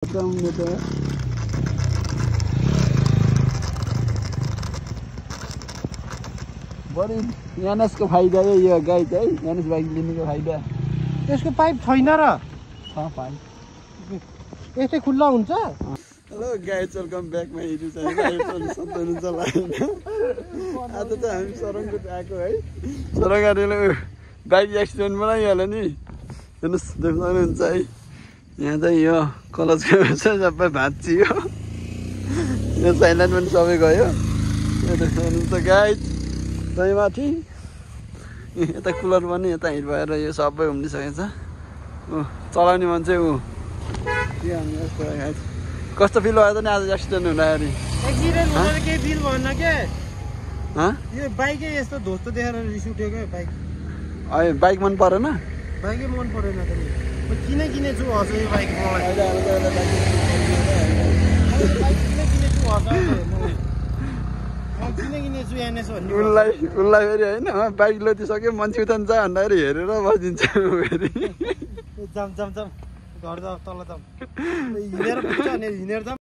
Body यानसको फाइदा यो गाई चाहिँ यानस बाइक लिनुको फाइदा यसको पाइप छैन र पाइप यस्तै खुल्ला हुन्छ। Hello guys welcome back my YouTube channel सन्ताउन्न चलाएन आज चाहिँ हामी सरङको आएको है सरङ गाडीले बाइक एक्सिडेन्ट बनाइहाल्यो नि हेर्नुहोस् देख्नुहुन्छ है यहाँ चाहिँ यो कलचको चाहिँ सबै भाँचियो यो साइलेन्ट पनि सबै गयो यो देख्नुहुन्छ गाइज त्यही माथि यता कुलर पनि यता हिट भएर यो सबै उम्लिसकेको छ चलाउने मान्छे ऊ के हामी यस्तो गाइज कस्तो फिल भयो त नि आज एक्सिडेन्ट हुँदाखेरि एक्सिडेन्ट हुँदा केही फिल भएन के यो बाइकै यस्तो ध्वस्त देखेर रिस उठ्यो क्या बाइक बाइक मन परेन बाइकै मन परेन त नि किनेछु हस यो बाइक मलाई किनेछु एनएस भन्ने उसलाई फेरि होइन बाइक लतिसक्यो मान्छे उठाउनु जा भन्दाखेरि हेरेर बसिदिन्छ फेरि जाम घर जाम तल जाम हिँडेर पुग्छ अनि हिँडेर जाम